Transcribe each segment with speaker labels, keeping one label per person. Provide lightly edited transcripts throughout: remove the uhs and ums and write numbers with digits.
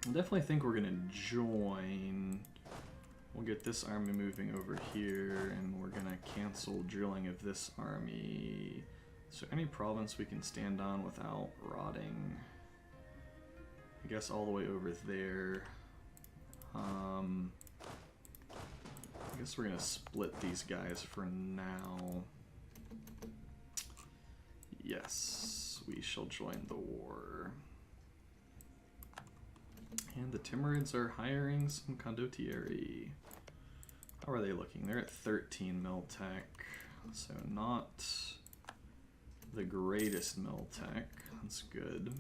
Speaker 1: I definitely think we're gonna join. We'll get this army moving over here, and we're gonna cancel drilling of this army. Is there any province we can stand on without rotting? I guess all the way over there. I guess we're gonna split these guys for now. Yes, we shall join the war. And the Timurids are hiring some condottieri. How are they looking? They're at 13 mil tech, so not the greatest mil tech. That's good.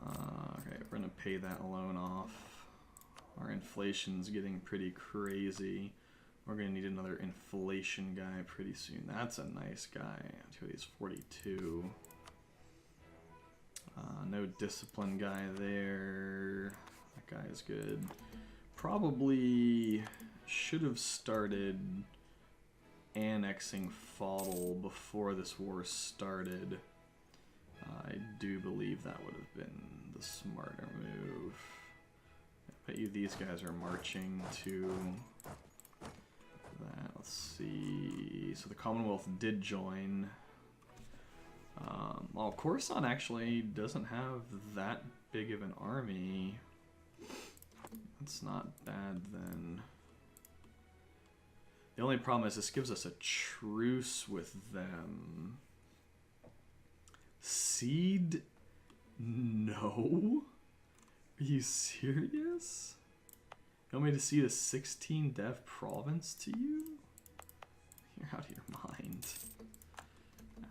Speaker 1: Okay, we're gonna pay that loan off. Our inflation's getting pretty crazy. We're gonna need another inflation guy pretty soon. That's a nice guy. He's 42. No discipline guy there. That guy is good. Probably should have started annexing Fodl before this war started. I do believe that would have been the smarter move. I bet you these guys are marching to that. Let's see. So the Commonwealth did join. Well, Coruscant actually doesn't have that big of an army. That's not bad then. The only problem is this gives us a truce with them. Seed? No? Are you serious? You want me to cede a 16 dev province to you? You're out of your mind.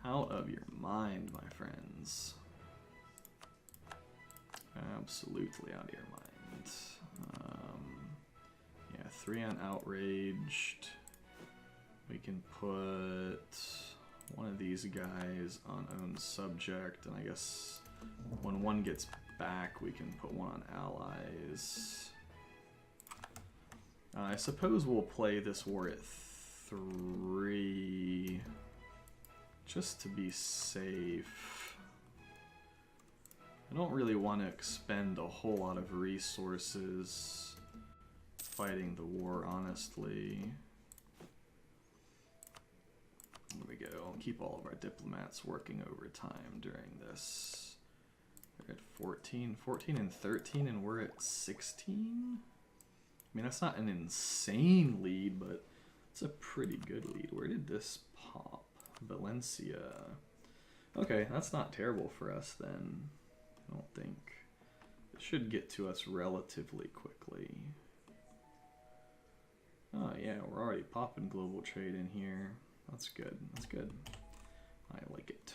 Speaker 1: Out of your mind, my friends. Absolutely out of your mind. Yeah, 3 on outraged. We can put one of these guys on own subject, and I guess when one gets back, we can put one on allies. I suppose we'll play this war at 3, just to be safe. I don't really want to expend a whole lot of resources fighting the war, honestly. There we go. I'll keep all of our diplomats working overtime during this. They're at 14 and 13, and we're at 16? I mean, that's not an insane lead, but it's a pretty good lead. Where did this pop? Valencia. Okay, that's not terrible for us then. I don't think. It should get to us relatively quickly. Oh yeah, we're already popping global trade in here. That's good. That's good. I like it.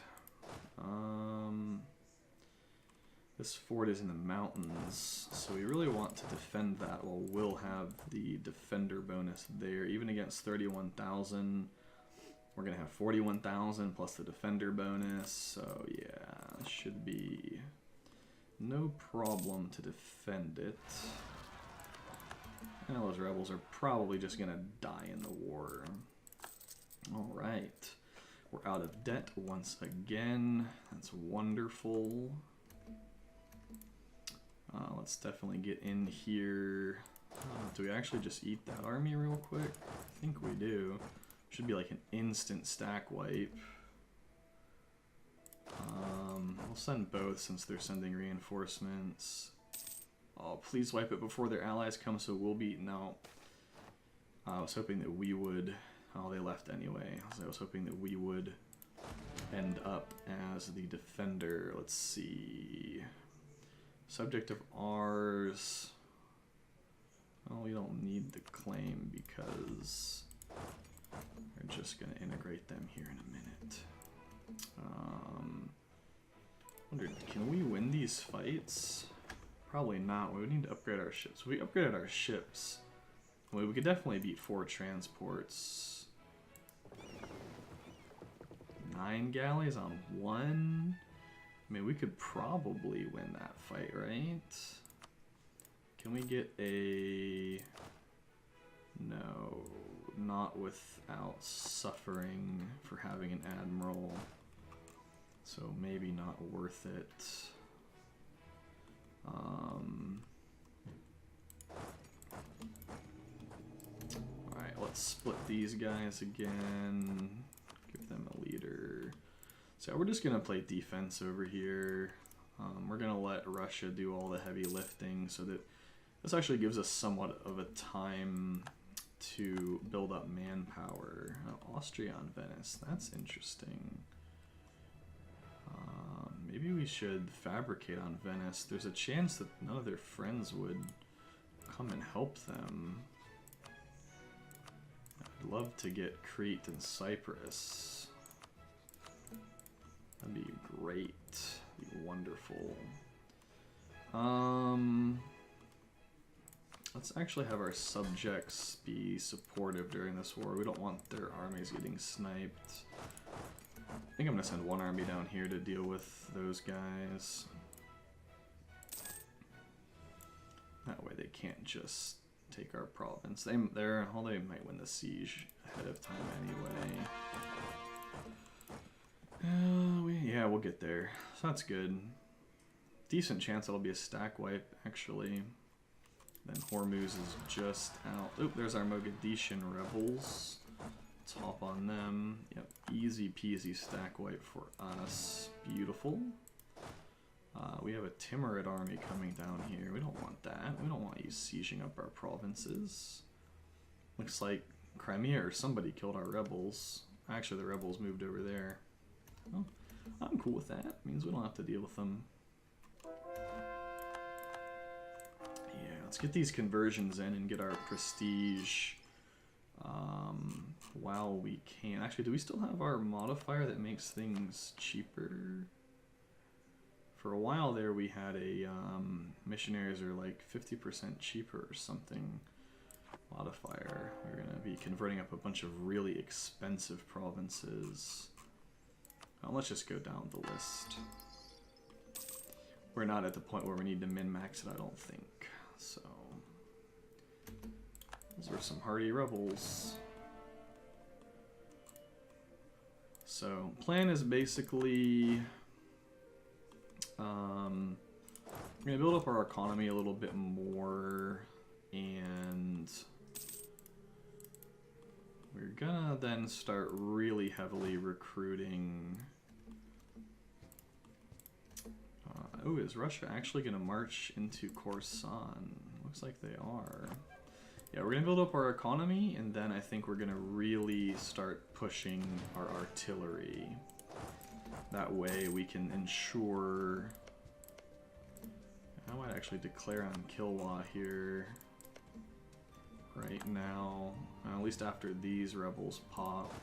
Speaker 1: This fort is in the mountains, so we really want to defend that. Well, we'll have the defender bonus there, even against 31,000. We're gonna have 41,000 plus the defender bonus, so yeah, it should be no problem to defend it. And those rebels are probably just gonna die in the war. Alright, we're out of debt once again. That's wonderful. Let's definitely get in here. Do we actually just eat that army real quick? I think we do. Should be like an instant stack wipe. We'll send both since they're sending reinforcements. Oh, please wipe it before their allies come so we'll be... No. I was hoping that we would... Oh, they left anyway. So I was hoping that we would end up as the defender. Let's see. Subject of ours. Well, we don't need the claim because we're just going to integrate them here in a minute. Wonder, can we win these fights? Probably not. We would need to upgrade our ships. If we upgraded our ships, well, we could definitely beat 4 transports. 9 galleys on 1? I mean, we could probably win that fight, right? Can we get a... No, not without suffering for having an admiral. So maybe not worth it. let's split these guys again. Give them a leader. So we're just going to play defense over here. We're going to let Russia do all the heavy lifting so that this actually gives us somewhat of a time to build up manpower. Oh, Austria on Venice, that's interesting. Maybe we should fabricate on Venice. There's a chance that none of their friends would come and help them. I'd love to get Crete and Cyprus. That'd be great. That'd be wonderful. Let's actually have our subjects be supportive during this war. We don't want their armies getting sniped. I think I'm going to send one army down here to deal with those guys. That way they can't just take our province. They might win the siege ahead of time anyway. Yeah, we'll get there. So that's good. Decent chance it'll be a stack wipe, actually. Then Hormuz is just out. Oop, there's our Mogadishan rebels. Let's hop on them. Yep, easy peasy stack wipe for us. Beautiful. We have a Timurid army coming down here. We don't want that. We don't want you sieging up our provinces. Looks like Crimea or somebody killed our rebels. Actually, the rebels moved over there. Well, I'm cool with that. Means we don't have to deal with them. Yeah, let's get these conversions in and get our prestige while we can. Actually, do we still have our modifier that makes things cheaper? For a while there, we had a missionaries are like 50% cheaper or something modifier. We're going to be converting up a bunch of really expensive provinces. Let's just go down the list. We're not at the point where we need to min-max it, I don't think. So, those were some hardy rebels. So, plan is basically... we're going to build up our economy a little bit more, and we're going to then start really heavily recruiting. Oh, is Russia actually going to march into Khorasan? Looks like they are. Yeah, we're going to build up our economy, and then I think we're going to really start pushing our artillery. That way we can ensure... I might actually declare on Kilwa here right now, at least after these rebels pop,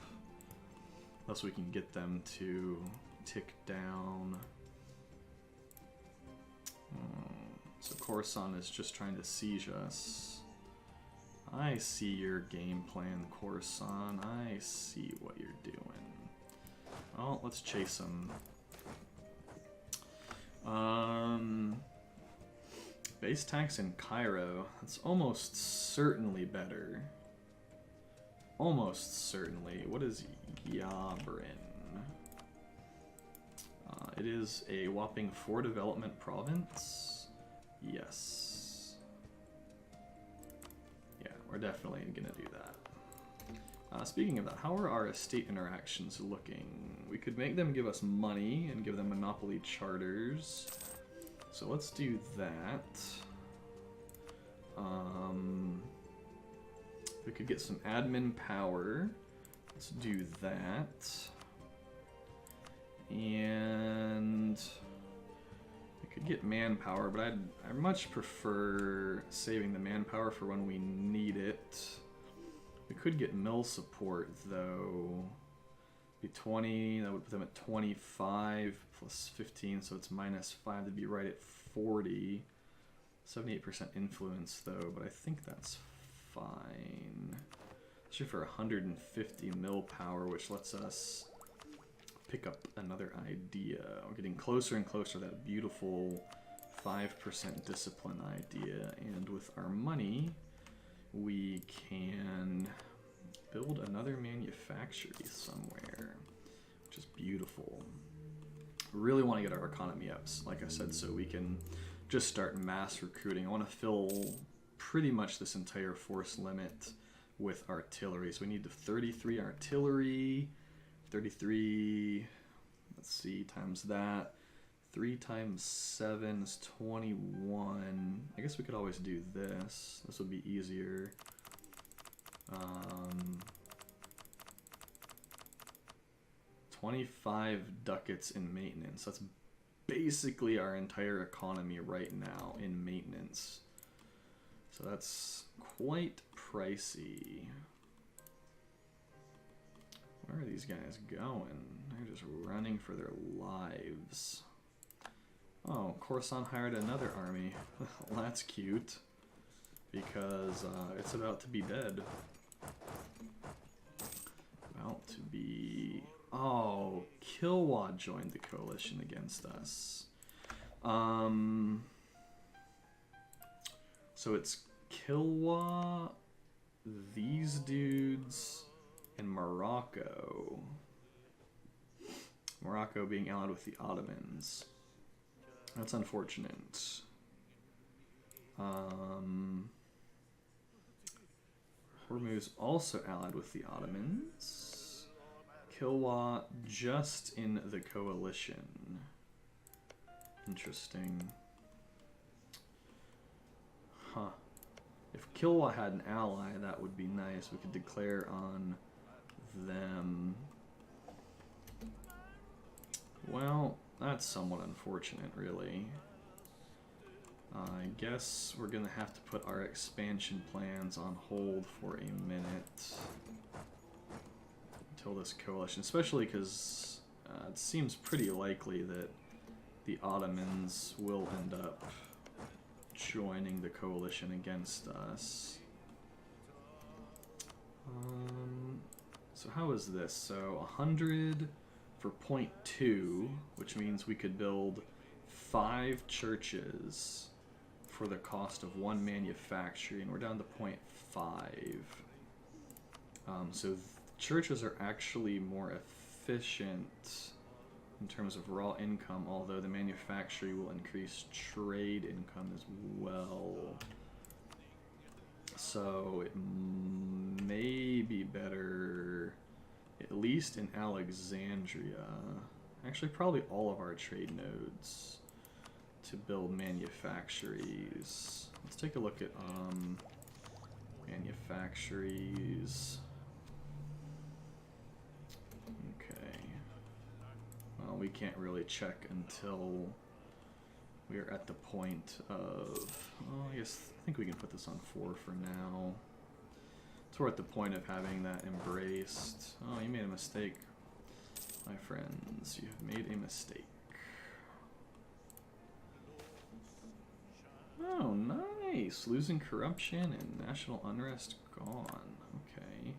Speaker 1: unless we can get them to tick down. So Khorasan is just trying to siege us. I see your game plan, Khorasan. I see what you're doing. Well, let's chase them. Base tax in Cairo. That's almost certainly better. Almost certainly. What is Yabrin? It is a whopping 4 development province. Yes. Yeah, we're definitely gonna do that. Speaking of that, how are our estate interactions looking? We could make them give us money and give them monopoly charters. So let's do that. We could get some admin power. Let's do that. And we could get manpower, but I much prefer saving the manpower for when we need it. We could get mill support though. Be 20, that would put them at 25 plus 15, so it's minus 5 to be right at 40. 78% influence though, but I think that's fine. Especially for 150 mill power, which lets us pick up another idea. We're getting closer and closer to that beautiful 5% discipline idea, and with our money, we can build another manufactory somewhere, which is beautiful. We really want to get our economy up, like I said, so we can just start mass recruiting. I want to fill pretty much this entire force limit with artillery. So we need 33 artillery. 33, let's see, times that. 3 times 7 is 21. I guess we could always do this. This would be easier. 25 ducats in maintenance. That's basically our entire economy right now in maintenance. So that's quite pricey. Where are these guys going? They're just running for their lives. Oh, Coruscant hired another army. Well, that's cute. Because it's about to be dead. About to be... Oh, Kilwa joined the coalition against us. So it's Kilwa, these dudes, and Morocco. Morocco being allied with the Ottomans. That's unfortunate. Hormuz also allied with the Ottomans. Kilwa just in the coalition. Interesting. Huh. If Kilwa had an ally, that would be nice. We could declare on them. Well, that's somewhat unfortunate, really. I guess we're gonna have to put our expansion plans on hold for a minute until this coalition, especially because it seems pretty likely that the Ottomans will end up joining the coalition against us. So how is this? So 100 for 0.2, which means we could build 5 churches for the cost of 1 manufacturing. We're down to 0.5. So churches are actually more efficient in terms of raw income, although the manufacturing will increase trade income as well. So it may be better, at least in Alexandria, actually probably all of our trade nodes, to build manufactories. Let's take a look at manufactories. Okay. Well, we can't really check until we're at the point of, oh, I think we can put this on 4 for now. So we're at the point of having that embraced. Oh, you made a mistake, my friends. You have made a mistake. Oh, nice! Losing corruption and national unrest gone. Okay.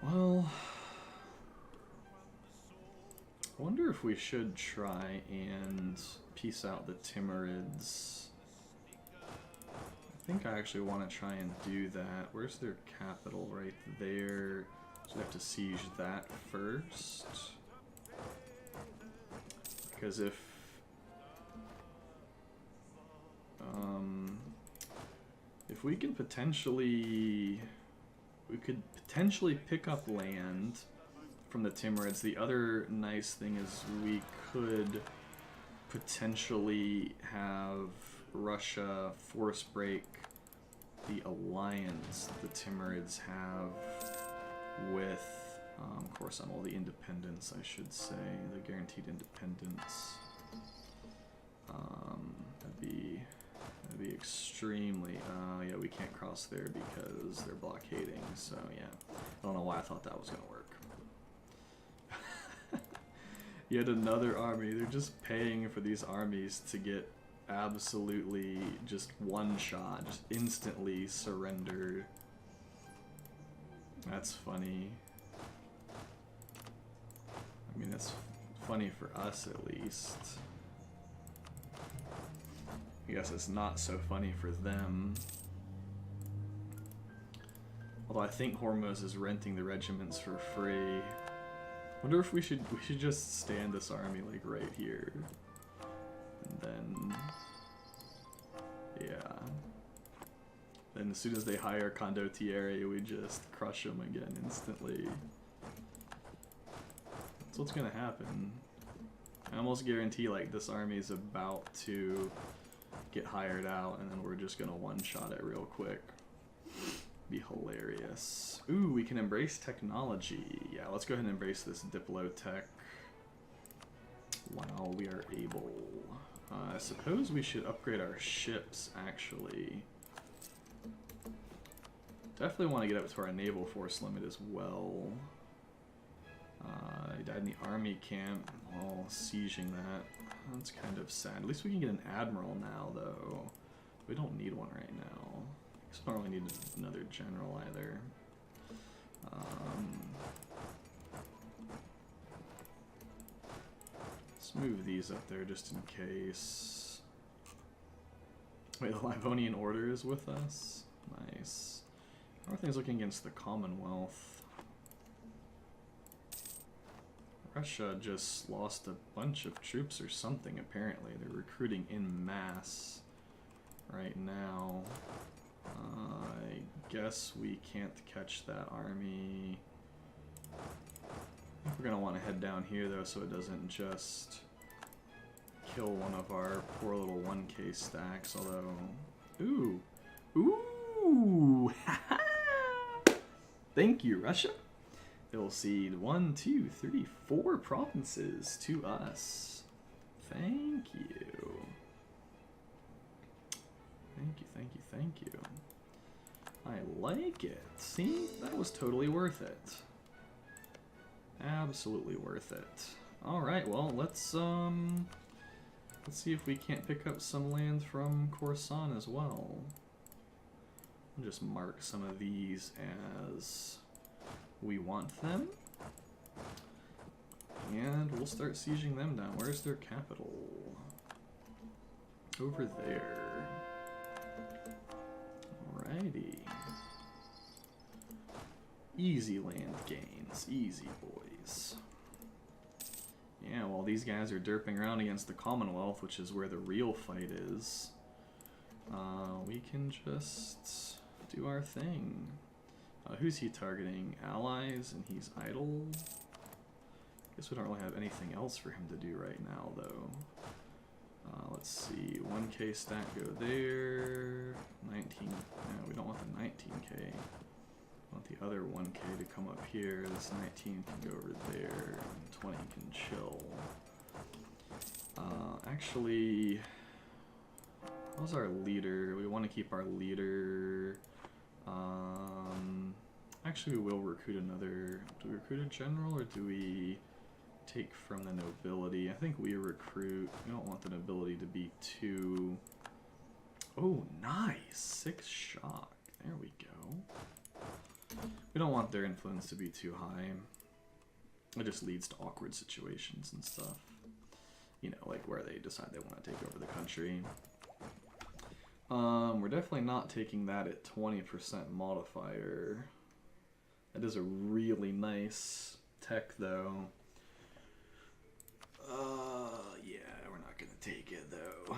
Speaker 1: Well, I wonder if we should try and peace out the Timurids. I think I actually want to try and do that. Where's their capital? Right there. So we have to siege that first. Because if we can potentially, we could potentially pick up land from the Timurids. The other nice thing is we could potentially have Russia force break the alliance the Timurids have with, of course, on all the independence, I should say, the guaranteed independence. That'd be extremely, yeah, we can't cross there because they're blockading, so yeah. I don't know why I thought that was gonna work. Yet another army. They're just paying for these armies to get absolutely just one shot, just instantly surrendered. That's funny. I mean, that's funny for us at least. I guess it's not so funny for them. Although I think Hormuz is renting the regiments for free. Wonder if we should just stand this army like right here. And then yeah. Then and as soon as they hire Condottieri, we just crush them again instantly. That's what's gonna happen. I almost guarantee like this army is about to get hired out, and then we're just gonna one-shot it real quick. Be hilarious. Ooh, we can embrace technology. Yeah, let's go ahead and embrace this Diplotech while we are able. I suppose we should upgrade our ships, actually. Definitely want to get up to our naval force limit as well. He died in the army camp while sieging that. That's kind of sad. At least we can get an admiral now, though. We don't need one right now. I guess we don't really need another general either. Let's move these up there just in case. Wait, the Livonian Order is with us? Nice. How are things looking against the Commonwealth? Russia just lost a bunch of troops or something, apparently. They're recruiting en masse right now. I guess we can't catch that army. I think we're going to want to head down here, though, so it doesn't just kill one of our poor little 1K stacks, although... Ooh! Ooh! Thank you, Russia! They'll cede 1, 2, 3, 4 provinces to us. Thank you. Thank you, thank you, thank you. I like it. See? That was totally worth it. Absolutely worth it. Alright, well, let's see if we can't pick up some land from Khorasan as well. I'll just mark some of these as we want them. And we'll start sieging them down. Where's their capital? Over there. Alrighty. Easy land gains. Easy, boys. Yeah, while these guys are derping around against the Commonwealth, which is where the real fight is, we can just do our thing. Who's he targeting? Allies, and he's idle? Guess we don't really have anything else for him to do right now, though. Let's see, 1K stat go there, 19, no, we don't want the 19K. We want the other 1K to come up here, this 19 can go over there, and 20 can chill. Actually, how's our leader? We want to keep our leader. Actually, we will recruit another. Do we recruit a general, or do we take from the nobility? I think we recruit. We don't want the nobility to be too... Oh, nice! 6 shock. There we go. We don't want their influence to be too high. It just leads to awkward situations and stuff. You know, like where they decide they want to take over the country. We're definitely not taking that at 20% modifier. That is a really nice tech, though. Yeah, we're not gonna take it, though.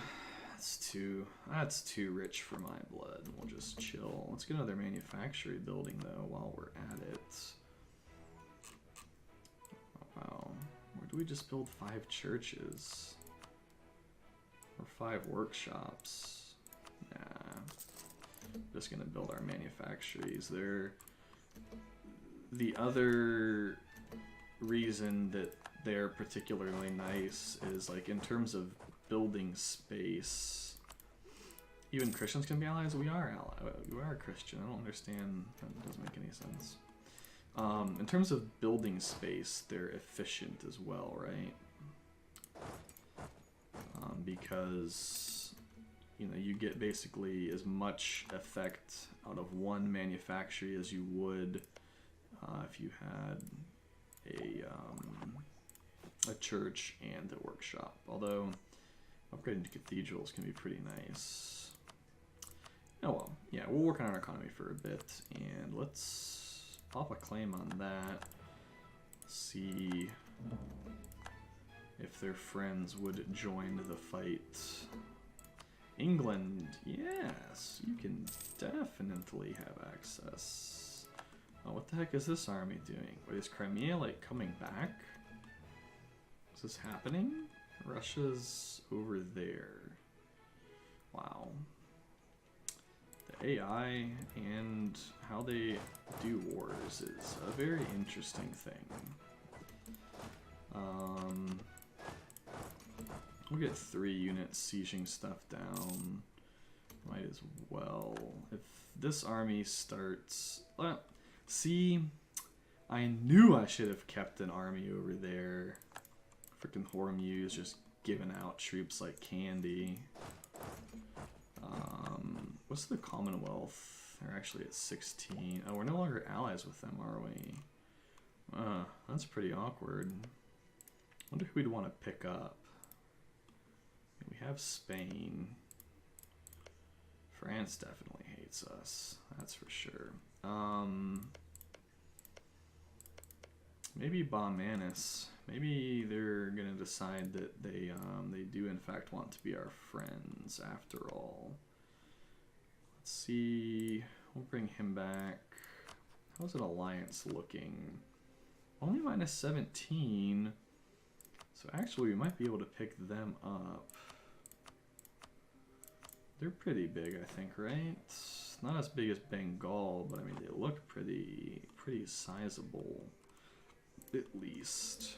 Speaker 1: That's too rich for my blood. We'll just chill. Let's get another manufacturing building, though, while we're at it. Oh, wow. Where do we just build 5 churches? Or 5 workshops? Nah. Just gonna build our manufactories. The other reason that they're particularly nice is, like, in terms of building space. Even Christians can be allies. We are Christian. I don't understand. That doesn't make any sense. In terms of building space, they're efficient as well, right? Because, you know, you get basically as much effect out of one manufactory as you would if you had a church and a workshop. Although upgrading to cathedrals can be pretty nice. Oh well, yeah, we'll work on our economy for a bit, and let's pop a claim on that. See if their friends would join the fight. England, yes, you can definitely have access. Oh, what the heck is this army doing? Wait, is Crimea like coming back? Is this happening? Russia's over there. Wow. The AI and how they do wars is a very interesting thing. We'll get 3 units sieging stuff down. Might as well. If this army starts... Well, see, I knew I should have kept an army over there. Frickin' Hormuz just giving out troops like candy. What's the Commonwealth? They're actually at 16. Oh, we're no longer allies with them, are we? That's pretty awkward. Wonder who we'd want to pick up. We have Spain. France definitely hates us, that's for sure. Maybe Baumanis. Maybe they're gonna decide that they do in fact want to be our friends after all. Let's see. We'll bring him back. How's an alliance looking? Only minus 17. So actually we might be able to pick them up. They're pretty big, I think, right? Not as big as Bengal, but I mean they look pretty sizable, at least.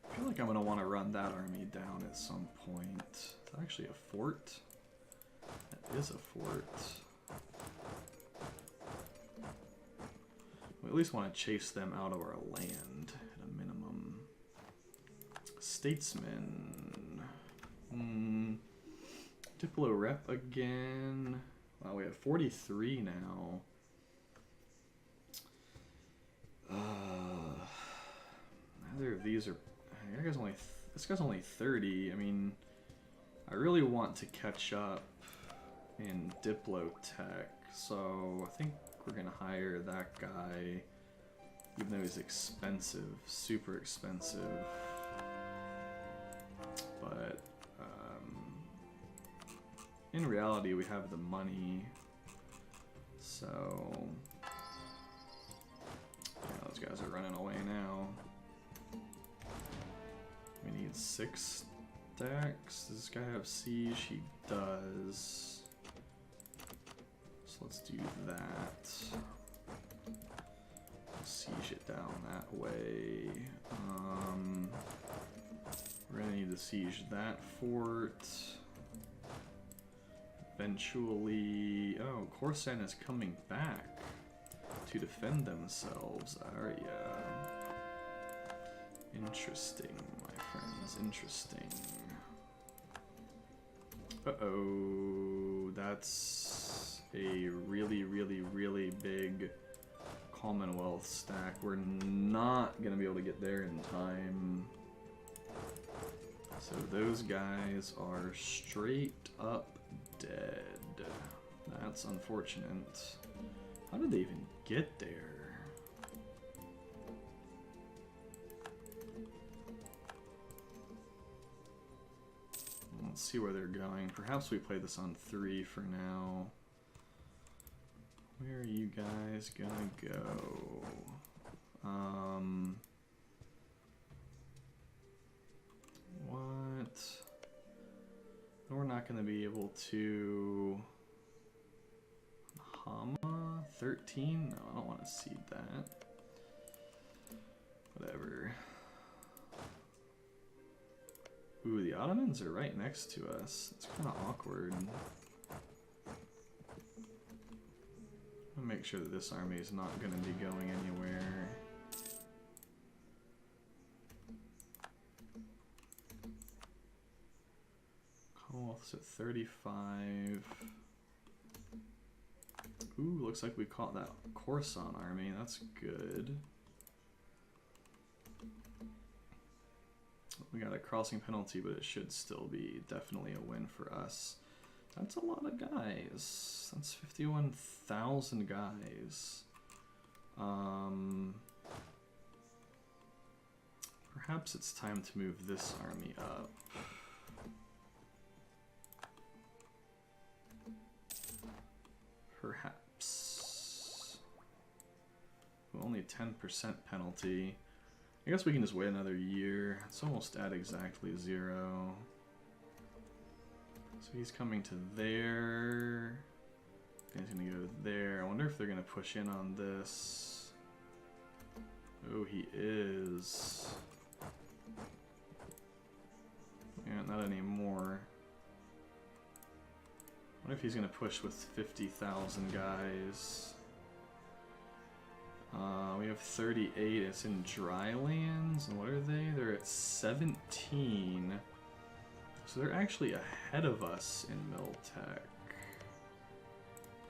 Speaker 1: I feel like I'm gonna want to run that army down at some point. It's actually a fort. That is a fort. We at least want to chase them out of our land at a minimum. Statesman. Diplo rep again. Wow, we have 43 now. Neither of these are. This guy's only 30. I mean, I really want to catch up in Diplotech, so I think we're gonna hire that guy, even though he's expensive, super expensive. But in reality, we have the money, so yeah, those guys are running away now. We need 6 stacks. Does this guy have siege? He does. So let's do that. Siege it down that way. We're gonna need to siege that fort. Eventually, oh, Khorasan is coming back to defend themselves. Are ya? Interesting, my friends. Interesting. Uh-oh, that's a really big Commonwealth stack. We're not gonna be able to get there in time. So those guys are straight up dead. That's unfortunate. How did they even get there? Let's see where they're going. Perhaps we play this on 3 for now. Where are you guys gonna go? What? We're not gonna be able to... Hama? 13? No, I don't want to seed that. Whatever. Ooh, the Ottomans are right next to us. It's kind of awkward. I'll make sure that this army is not going to be going anywhere. Commonwealth's at 35. Ooh, looks like we caught that Khorasan army. That's good. We got a crossing penalty, but it should still be definitely a win for us. That's a lot of guys. That's 51,000 guys. Perhaps it's time to move this army up. Perhaps. Only 10% penalty. I guess we can just wait another year. It's almost at exactly 0. So he's coming to there. He's gonna go there. I wonder if they're gonna push in on this. Oh, he is. Yeah, not anymore. I wonder if he's gonna push with 50,000 guys. We have 38. It's in dry lands. And what are they? They're at 17. So they're actually ahead of us in Miltech.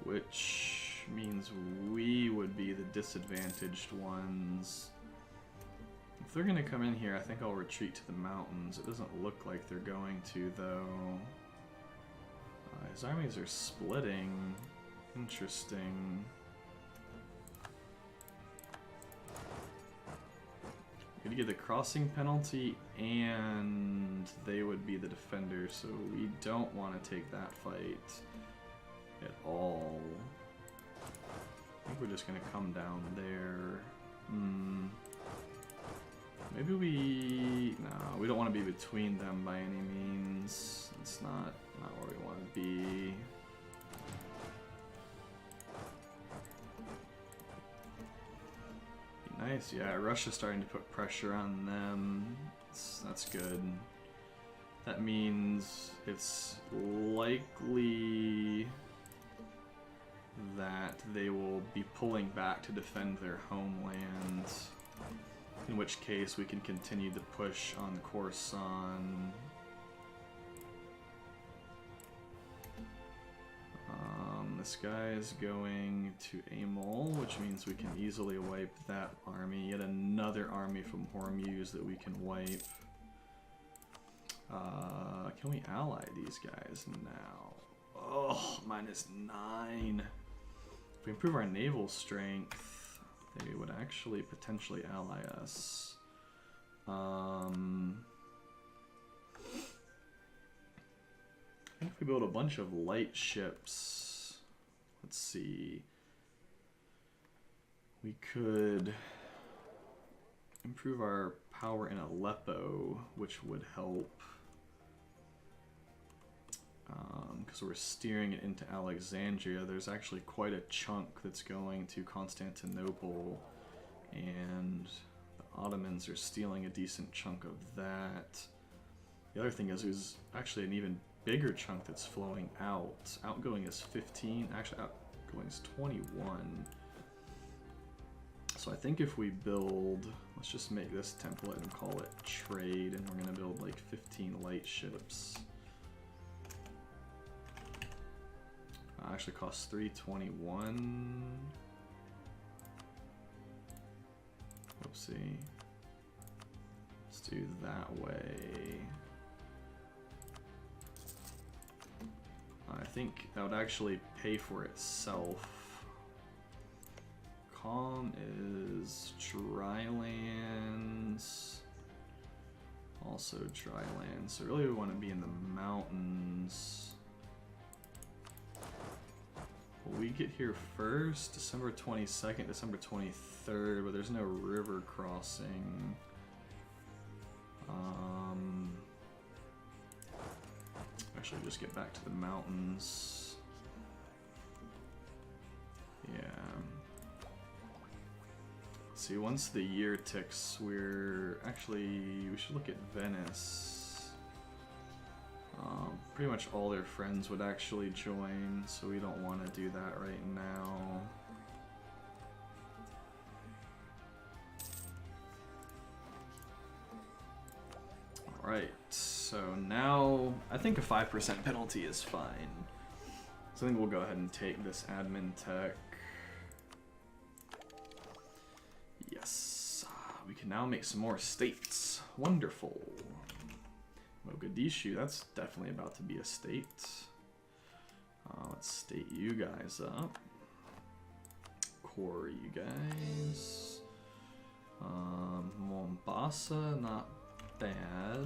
Speaker 1: Which means we would be the disadvantaged ones. If they're gonna come in here, I think I'll retreat to the mountains. It doesn't look like they're going to, though. His armies are splitting. Interesting. Gonna get the crossing penalty, and they would be the defender, so we don't want to take that fight at all. I think we're just gonna come down there. Maybe we... No, we don't want to be between them by any means. It's not where we want to be. Nice, yeah, Russia's starting to put pressure on them. That's good. That means it's likely that they will be pulling back to defend their homeland. In which case we can continue to push on Khorasan. This guy is going to Amol, which means we can easily wipe that army. Yet another army from Hormuz that we can wipe. Can we ally these guys now? Oh, -9. If we improve our naval strength, they would actually potentially ally us. I think if we build a bunch of light ships, let's see, we could improve our power in Aleppo, which would help. Because we're steering it into Alexandria. There's actually quite a chunk that's going to Constantinople, and the Ottomans are stealing a decent chunk of that. The other thing is there's actually an even bigger chunk that's flowing out. Outgoing is 15, actually outgoing is 21. So I think if we build, let's just make this template and call it trade, and we're gonna build like 15 light ships. Actually costs 321. Whoopsie. Let's do that way. I think that would actually pay for itself. Calm is dry lands. Also dry lands. So really we want to be in the mountains. Will we get here first? December 22nd, December 23rd, but there's no river crossing. Actually, just get back to the mountains. Yeah. See, once the year ticks, we should look at Venice. Pretty much all their friends would actually join, so we don't want to do that right now. Alright, so now I think a 5% penalty is fine. So I think we'll go ahead and take this admin tech. Yes, we can now make some more states. Wonderful. Mogadishu, that's definitely about to be a state. Let's state you guys up. Core you guys. Mombasa, not bad.